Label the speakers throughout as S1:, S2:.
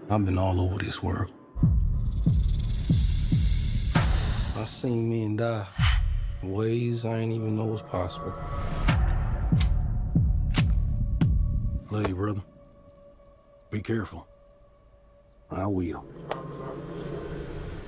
S1: I've been all over this world. I seen men die in ways I ain't even know was possible. Love you, brother. Be careful. I will.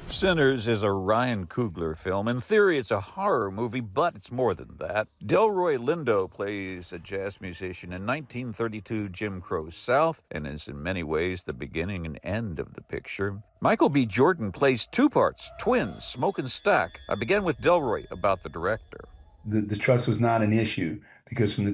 S2: Sinners is a Ryan Coogler film. In theory, it's a horror movie, but it's more than that. Delroy Lindo plays a jazz musician in 1932 Jim Crow South and is in many ways the beginning and end of the picture. Michael B. Jordan plays two parts, twins, Smoke and Stack. I began with Delroy about the director.
S3: The trust was not an issue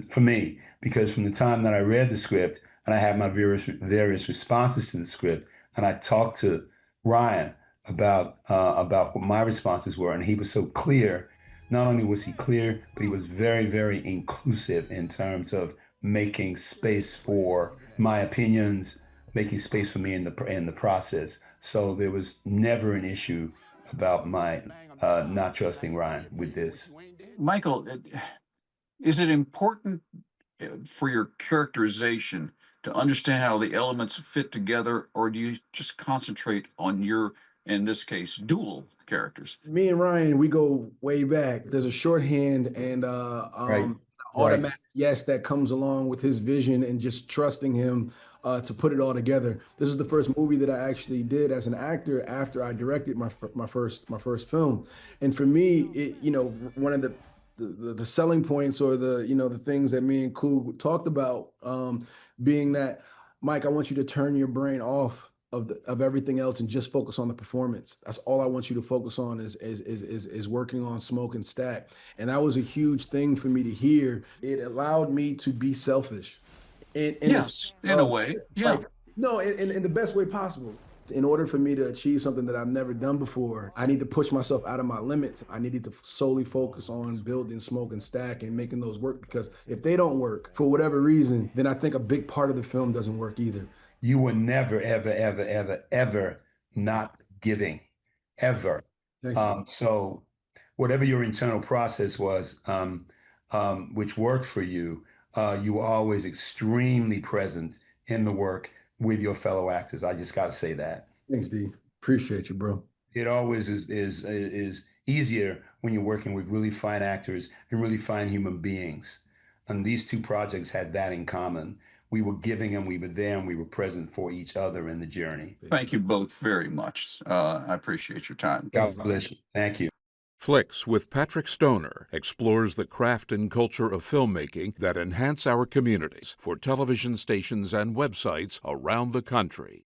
S3: for me, because from the time that I read the script and I had my various responses to the script, and I talked to Ryan about what my responses were, and he was so clear. Not only was he clear, but he was very, very inclusive in terms of making space for my opinions, making space for me in the process. So there was never an issue about my not trusting Ryan with this.
S4: Michael, is it important for your characterization to understand how the elements fit together, or do you just concentrate on your, in this case, dual characters?
S5: Me and Ryan, we go way back. There's a shorthand and
S3: Right.
S5: automatic yes that comes along with his vision and just trusting him to put it all together. This is the first movie that I actually did as an actor after I directed my first film. And for me, one of the selling points, or the things that me and Coog talked about, being that, Mike, I want you to turn your brain off of everything else and just focus on the performance. That's all I want you to focus on is working on Smoke and Stack. And that was a huge thing for me to hear. It allowed me to be selfish.
S4: Yes, in a way. Yeah.
S5: No, in the best way possible. In order for me to achieve something that I've never done before, I need to push myself out of my limits. I needed to solely focus on building Smoke and Stack and making those work, because if they don't work for whatever reason, then I think a big part of the film doesn't work either.
S3: You were never, ever, ever, ever, ever not giving, ever. So whatever your internal process was, which worked for you, you were always extremely present in the work with your fellow actors. I just got to say that.
S5: Thanks, D. Appreciate you, bro.
S3: It always is easier when you're working with really fine actors and really fine human beings. And these two projects had that in common. We were giving and we were there and we were present for each other in the journey.
S4: Thank you both very much. I appreciate your time.
S3: God bless you. Thank you.
S6: Flicks with Patrick Stoner explores the craft and culture of filmmaking that enhance our communities for television stations and websites around the country.